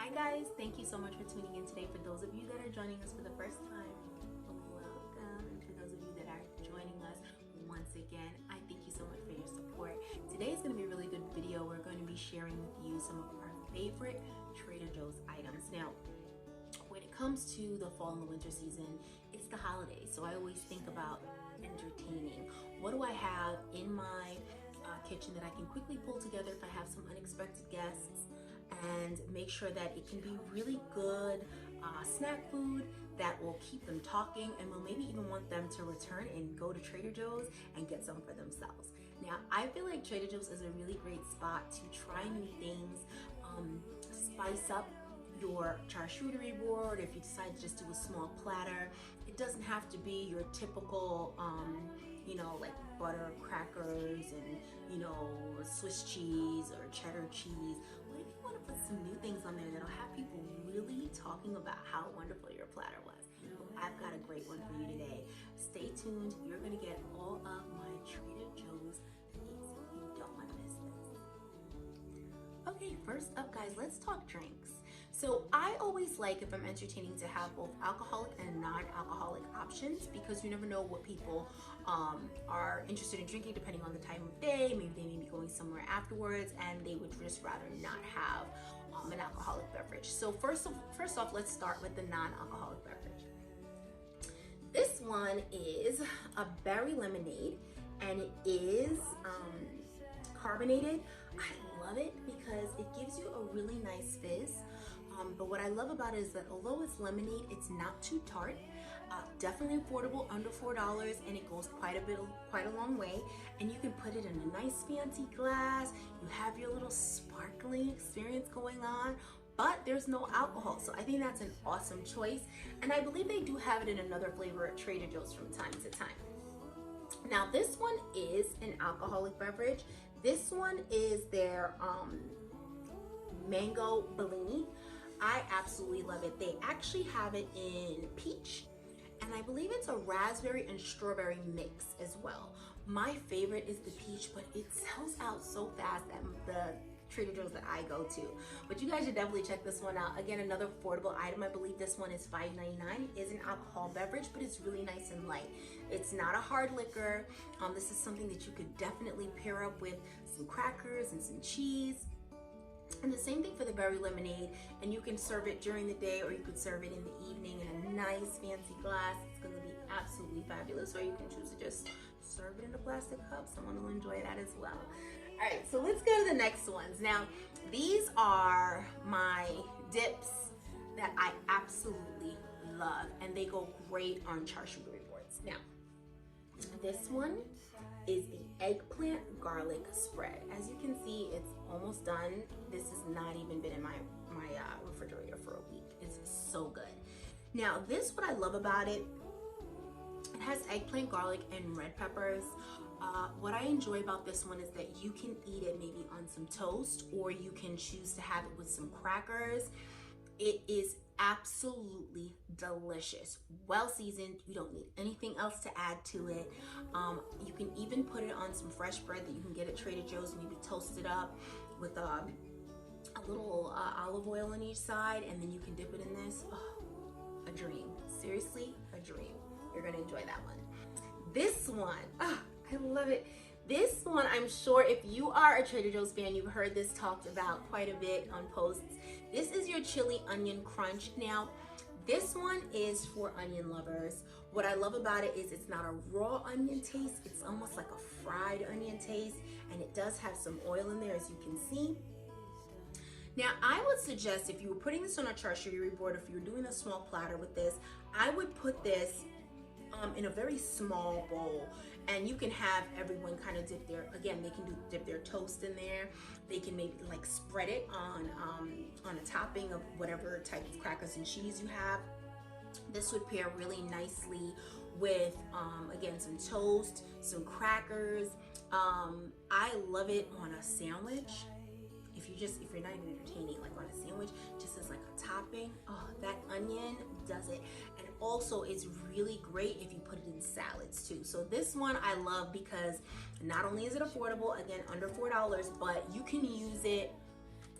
Hi guys, thank you so much for tuning in today. For those of you that are joining us for the first time, welcome. And for those of you that are joining us once again, I thank you so much for your support. Today is going to be a really good video. We're going to be sharing with you some of our favorite Trader Joe's items. Now, when it comes to the fall and the winter season, it's the holidays. So I always think about entertaining. What do I have in my kitchen that I can quickly pull together if I have some unexpected guests, and make sure that it can be really good snack food that will keep them talking and will maybe even want them to return and go to Trader Joe's and get some for themselves. Now, I feel like Trader Joe's is a really great spot to try new things, spice up your charcuterie board. If you decide to just do a small platter, it doesn't have to be your typical like butter crackers and Swiss cheese or cheddar cheese. What if you want to put some new things on there that'll have people really talking about how wonderful your platter was? I've got a great one for you today. Stay tuned. You're going to get all of my Trader Joe's things. You don't want to miss this. Okay, first up guys, let's talk drinks. So I always like, if I'm entertaining, to have both alcoholic and non-alcoholic options, because you never know what people are interested in drinking depending on the time of day. Maybe they may be going somewhere afterwards and they would just rather not have an alcoholic beverage. So first off, let's start with the non-alcoholic beverage. This one is a berry lemonade, and it is carbonated. I love it because it gives you a really nice fizz. But what I love about it is that although it's lemonade, it's not too tart. Definitely affordable, under $4, and it goes quite a long way. And you can put it in a nice fancy glass. You have your little sparkling experience going on, but there's no alcohol. So I think that's an awesome choice. And I believe they do have it in another flavor at Trader Joe's from time to time. Now this one is an alcoholic beverage. This one is their mango Bellini. I absolutely love it. They actually have it in peach, and I believe it's a raspberry and strawberry mix as well. My favorite is the peach, but it sells out so fast at the Trader Joe's that I go to. But you guys should definitely check this one out. Again, another affordable item. I believe this one is $5.99. It is an alcohol beverage, but it's really nice and light. It's not a hard liquor. This is something that you could definitely pair up with some crackers and some cheese. And the same thing for the berry lemonade, and you can serve it during the day or you could serve it in the evening in a nice fancy glass. It's going to be absolutely fabulous. Or you can choose to just serve it in a plastic cup. Someone will enjoy that as well. All right, so let's go to the next ones. Now, these are my dips that I absolutely love, and they go great on charcuterie boards. Now, this one is the eggplant garlic spread. As you can see, it's almost done. This has not even been in my refrigerator for a week. It's so good. Now this, what I love about it, it has eggplant, garlic, and red peppers. What I enjoy about this one is that you can eat it maybe on some toast, or you can choose to have it with some crackers. It is absolutely delicious, well seasoned. You don't need anything else to add to it. You can even put it on some fresh bread that you can get at Trader Joe's, maybe toast it up with a little olive oil on each side, and then you can dip it in this. Oh, a dream. Seriously, a dream. You're gonna enjoy that one. This one, oh, I love it. This one, I'm sure if you are a Trader Joe's fan, you've heard this talked about quite a bit on posts. This is your chili onion crunch. Now, this one is for onion lovers. What I love about it is it's not a raw onion taste. It's almost like a fried onion taste, and it does have some oil in there, as you can see. Now, I would suggest, if you were putting this on a charcuterie board, if you were doing a small platter with this, I would put this in a very small bowl, and you can have everyone kind of dip their, again, they can dip their toast in there. They can maybe like spread it on a topping of whatever type of crackers and cheese you have. This would pair really nicely with again, some toast, some crackers. I love it on a sandwich. If you're not even entertaining, like on a sandwich, just as like a topping, oh, that onion does it. And also it's really great if you put it in salads too. So this one I love because not only is it affordable, again, under $4, but you can use it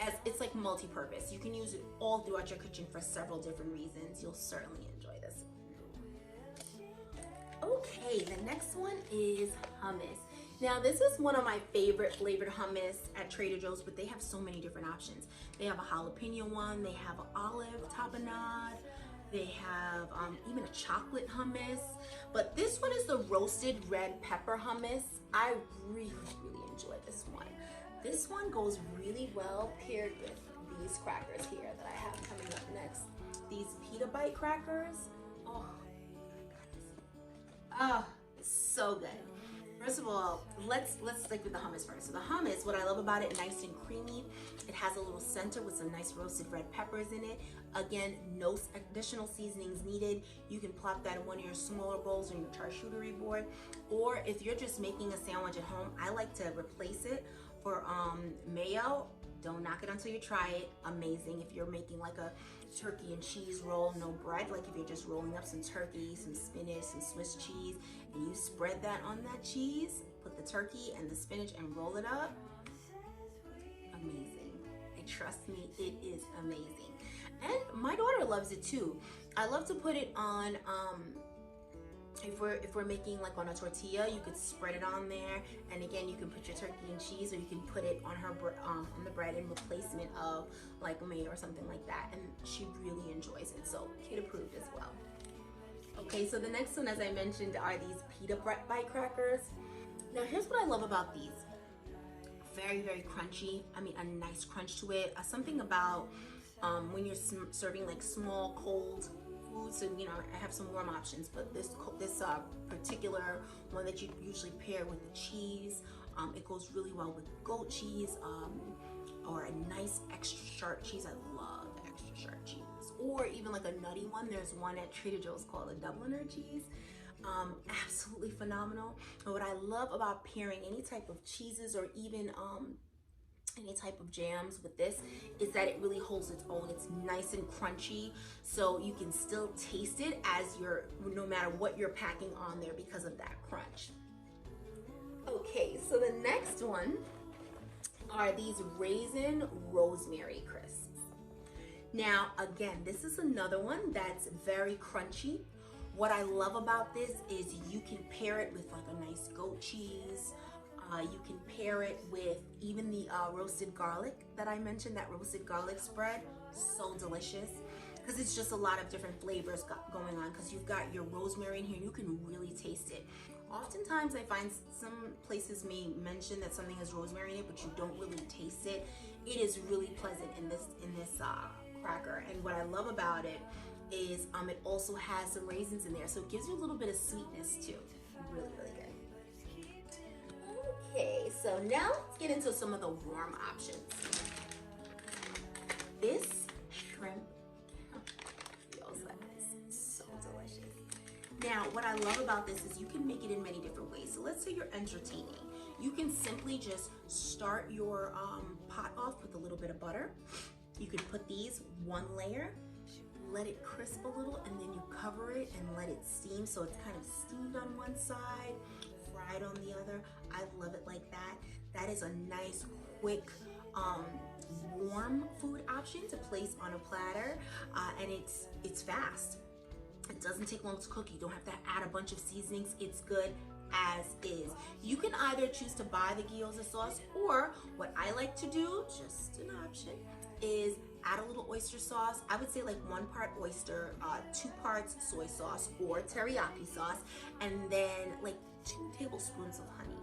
as it's like multi-purpose. You can use it all throughout your kitchen for several different reasons. You'll certainly enjoy this. Okay, the next one is hummus. Now this is one of my favorite flavored hummus at Trader Joe's, but they have so many different options. They have a jalapeno one, they have an olive tapenade, they have even a chocolate hummus, but this one is the roasted red pepper hummus. I really enjoy this one. This one goes really well paired with these crackers here that I have coming up next. These pita bite crackers. Oh, so good. First of all, let's stick with the hummus first. So the hummus, what I love about it, nice and creamy. It has a little center with some nice roasted red peppers in it. Again, no additional seasonings needed. You can plop that in one of your smaller bowls on your charcuterie board. Or if you're just making a sandwich at home, I like to replace it for mayo. Don't knock it until you try it. Amazing. If you're making like a turkey and cheese roll, no bread, like if you're just rolling up some turkey, some spinach, some Swiss cheese, and you spread that on that cheese, put the turkey and the spinach and roll it up. Amazing. And trust me, it is amazing. And my daughter loves it too. I love to put it on, if we're making like on a tortilla, you could spread it on there, and again you can put your turkey and cheese, or you can put it on her on the bread in replacement of like mayo or something like that, and she really enjoys it. So kid approved as well. Okay, so the next one, as I mentioned, are these pita bite crackers. Now here's what I love about these. Very crunchy. I mean, a nice crunch to it. Something about when you're serving like small cold food. So you know, I have some warm options, but this particular one that you usually pair with the cheese, it goes really well with goat cheese, or a nice extra sharp cheese. I love extra sharp cheese. Or even like a nutty one. There's one at Trader Joe's called a Dubliner cheese. Absolutely phenomenal. And what I love about pairing any type of cheeses or even any type of jams with this is that it really holds its own. It's nice and crunchy, so you can still taste it as you're, no matter what you're packing on there, because of that crunch. Okay, so the next one are these raisin rosemary crisps. Now again, this is another one that's very crunchy. What I love about this is you can pair it with like a nice goat cheese. You can pair it with even the roasted garlic that I mentioned, that roasted garlic spread. So delicious, because it's just a lot of different flavors going on, because you've got your rosemary in here. You can really taste it. Oftentimes I find some places may mention that something has rosemary in it, but you don't really taste it. It is really pleasant in this cracker. And what I love about it is it also has some raisins in there, so it gives you a little bit of sweetness too. Really good. Okay, so now let's get into some of the warm options. This shrimp feels like this. So delicious. Now, what I love about this is you can make it in many different ways. So let's say you're entertaining. You can simply just start your pot off with a little bit of butter. You can put these one layer, let it crisp a little, and then you cover it and let it steam. So it's kind of steamed on one side, fried on the other. I love it like that. That is a nice, quick, warm food option to place on a platter, and it's fast. It doesn't take long to cook. You don't have to add a bunch of seasonings. It's good as is. You can either choose to buy the gyoza sauce, or what I like to do, just an option, is add a little oyster sauce. I would say like 1 part oyster, 2 parts soy sauce or teriyaki sauce, and then like 2 tablespoons of honey.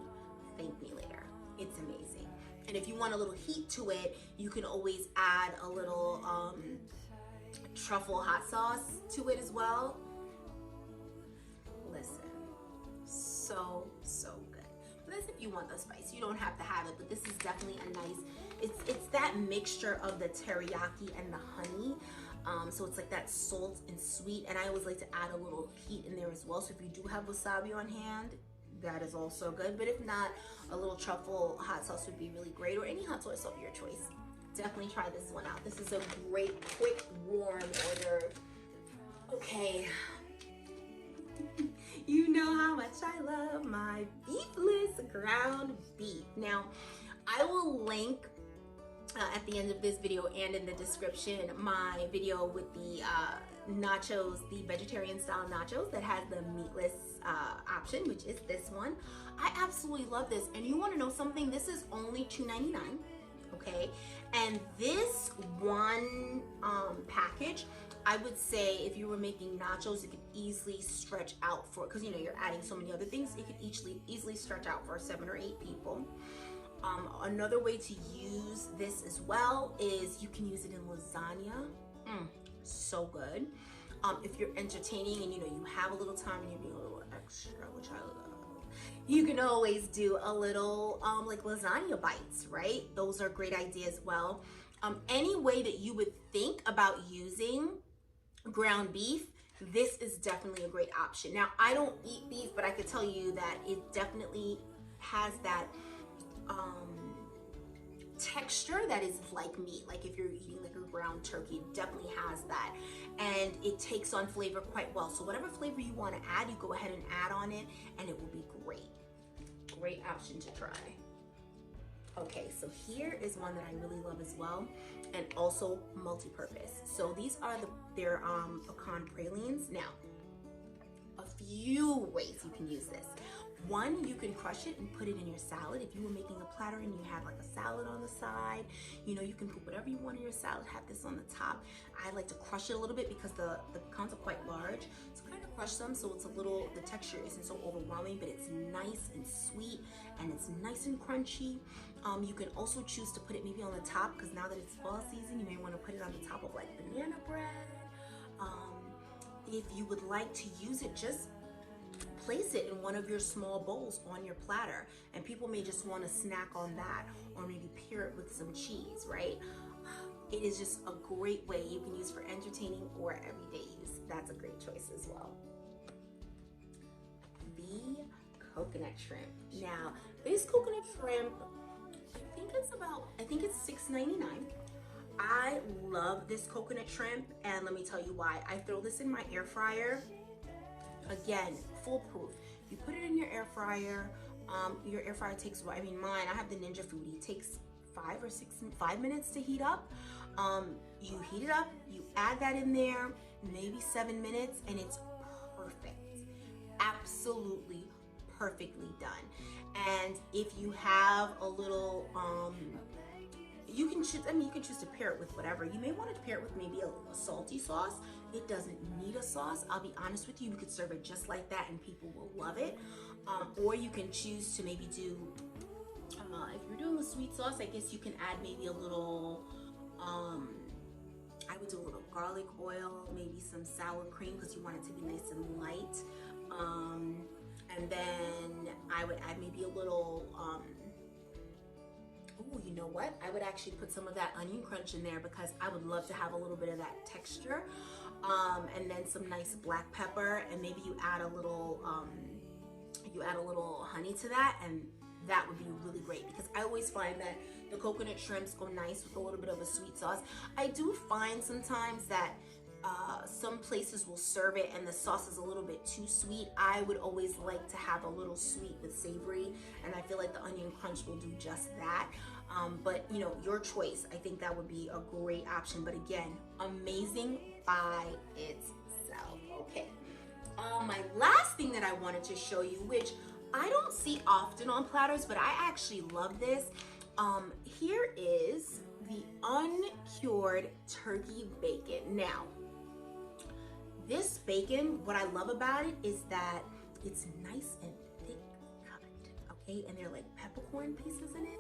Thank me later. It's amazing. And if you want a little heat to it, you can always add a little truffle hot sauce to it as well. Listen, so good. But that's if you want the spice. You don't have to have it, but this is definitely a nice, it's that mixture of the teriyaki and the honey. So it's like that salt and sweet, and I always like to add a little heat in there as well. So if you do have wasabi on hand, that is also good. But if not, a little truffle hot sauce would be really great, or any hot sauce of your choice. Definitely try this one out. This is a great, quick, warm order. Okay. You know how much I love my beefless ground beef. Now, I will link at the end of this video and in the description my video with the nachos, the vegetarian style nachos that has the meatless option, which is this one. I absolutely love this, and you want to know something? This is only $2.99, okay? And this one package, I would say if you were making nachos, it could easily stretch out for, because you know you're adding so many other things, it could easily stretch out for 7 or 8 people. Another way to use this as well is you can use it in lasagna. So good. If you're entertaining and you know you have a little time and you're being a little extra, which I love, you can always do a little like lasagna bites, right? Those are great ideas as well. Any way that you would think about using ground beef, this is definitely a great option. Now, I don't eat beef, but I could tell you that it definitely has that texture that is like meat. Like if you're eating like a ground turkey, it definitely has that, and it takes on flavor quite well. So whatever flavor you want to add, you go ahead and add on it, and it will be great option to try. Okay, so here is one that I really love as well, and also multi-purpose. So these are they're pecan pralines. Now, a few ways you can use this. One, you can crush it and put it in your salad. If you were making a platter and you have like a salad on the side, you know, you can put whatever you want in your salad, have this on the top. I like to crush it a little bit because the pecans are quite large. So kind of crush them so it's a little, the texture isn't so overwhelming, but it's nice and sweet and it's nice and crunchy. You can also choose to put it maybe on the top, because now that it's fall season, you may want to put it on the top of like banana bread. If you would like to use it, just place it in one of your small bowls on your platter, and people may just want to snack on that, or maybe pair it with some cheese, right? It is just a great way you can use for entertaining or everyday use. That's a great choice as well. The coconut shrimp. Now, this coconut shrimp, I think it's $6.99. I love this coconut shrimp, and let me tell you why. I throw this in my air fryer. Again, foolproof. You put it in your air fryer. Your air fryer takes, I mean mine, I have the Ninja Foodie. It takes 5 minutes to heat up. You heat it up, you add that in there, maybe 7 minutes, and it's perfect. Absolutely perfectly done. And if you have a little, you can choose to pair it with whatever. You may want to pair it with maybe a salty sauce. It doesn't need a sauce. I'll be honest with you, you could serve it just like that and people will love it. Or you can choose to maybe do, if you're doing a sweet sauce, I guess you can add maybe a little, I would do a little garlic oil, maybe some sour cream because you want it to be nice and light. And then I would add maybe a little, oh, you know what? I would actually put some of that onion crunch in there because I would love to have a little bit of that texture. And then some nice black pepper, and maybe you add a little honey to that, and that would be really great because I always find that the coconut shrimps go nice with a little bit of a sweet sauce. I do find sometimes that some places will serve it and the sauce is a little bit too sweet. I would always like to have a little sweet with savory, and I feel like the onion crunch will do just that. But you know, your choice. I think that would be a great option, but again, amazing by itself. Okay, my last thing that I wanted to show you, which I don't see often on platters, but I actually love this. Here is the uncured turkey bacon. Now, this bacon, what I love about it is that it's nice and thick cut, okay? And they're like peppercorn pieces in it.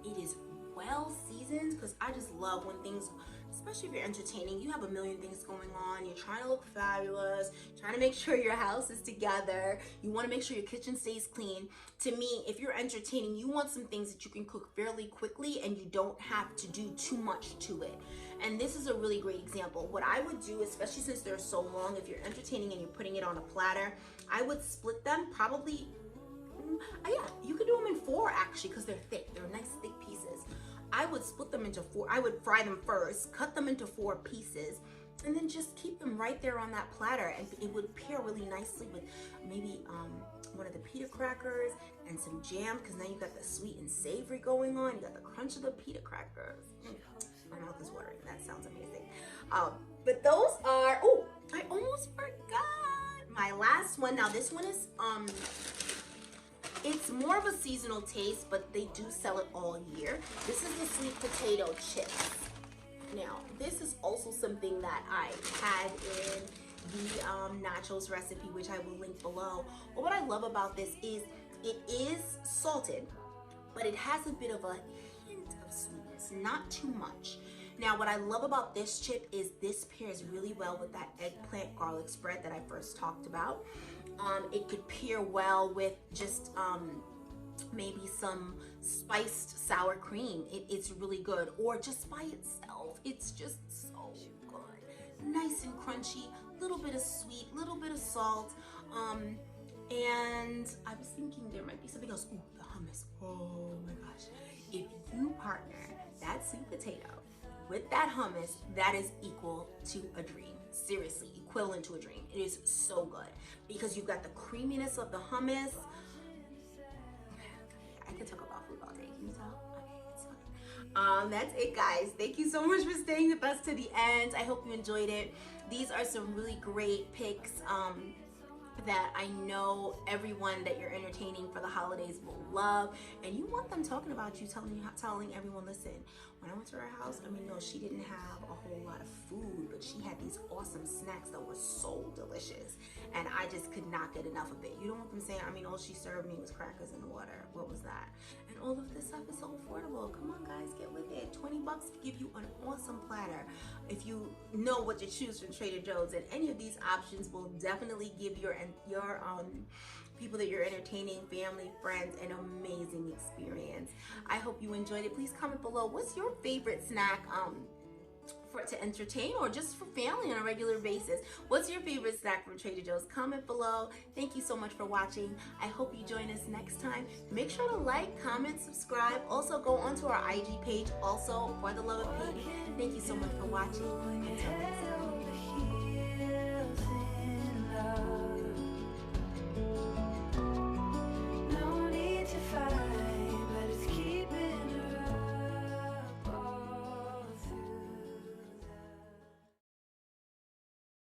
It is well seasoned, because I just love when things, especially if you're entertaining, you have a million things going on, you're trying to look fabulous, trying to make sure your house is together, you want to make sure your kitchen stays clean. To me, if you're entertaining, you want some things that you can cook fairly quickly and you don't have to do too much to it. And this is a really great example. What I would do, especially since they're so long, if you're entertaining and you're putting it on a platter, I would split them probably, yeah, you could do them in 4 actually, because they're thick, they're nice thick pieces. I would split them into 4. I would fry them first, cut them into 4 pieces, and then just keep them right there on that platter, and it would pair really nicely with maybe one of the pita crackers and some jam, because now you got the sweet and savory going on. You got the crunch of the pita crackers. My mouth is watering. That sounds amazing. But those are, oh, I almost forgot my last one. Now this one is it's more of a seasonal taste, but they do sell it all year. This is the sweet potato chips. Now this is also something that I had in the nachos recipe, which I will link below. But what I love about this is it is salted, but it has a bit of a hint of sweetness, not too much. Now, what I love about this chip is this pairs really well with that eggplant garlic spread that I first talked about. It could pair well with just maybe some spiced sour cream. It's really good, or just by itself. It's just so good. Nice and crunchy, little bit of sweet, little bit of salt. And I was thinking there might be something else. Ooh, the hummus. Oh my gosh. If you partner that sweet potato with that hummus, that is equal to a dream. Seriously, equivalent to a dream. It is so good because you've got the creaminess of the hummus. I could talk about food all day. Can you tell? Okay, it's fine. That's it, guys. Thank you so much for staying with us to the end. I hope you enjoyed it. These are some really great picks that I know everyone that you're entertaining for the holidays will love, and you want them talking about you, telling everyone, listen, when I went to her house, I mean, no, she didn't have a whole lot of food, but she had these awesome snacks that were so delicious, and I just could not get enough of it. You don't want them saying, I mean, all she served me was crackers and water. What was that? And all of this stuff is so affordable. Come on, guys, get with it. 20 bucks to give you an awesome platter. If you know what to choose from Trader Joe's, and any of these options will definitely give your people that you're entertaining, family, friends, an amazing experience. I hope you enjoyed it. Please comment below. What's your favorite snack to entertain, or just for family on a regular basis? What's your favorite snack from Trader Joe's? Comment below. Thank you so much for watching. I hope you join us next time. Make sure to like, comment, subscribe. Also go onto our IG page, also For the Love of Peyton. Thank you so much for watching. Until next time.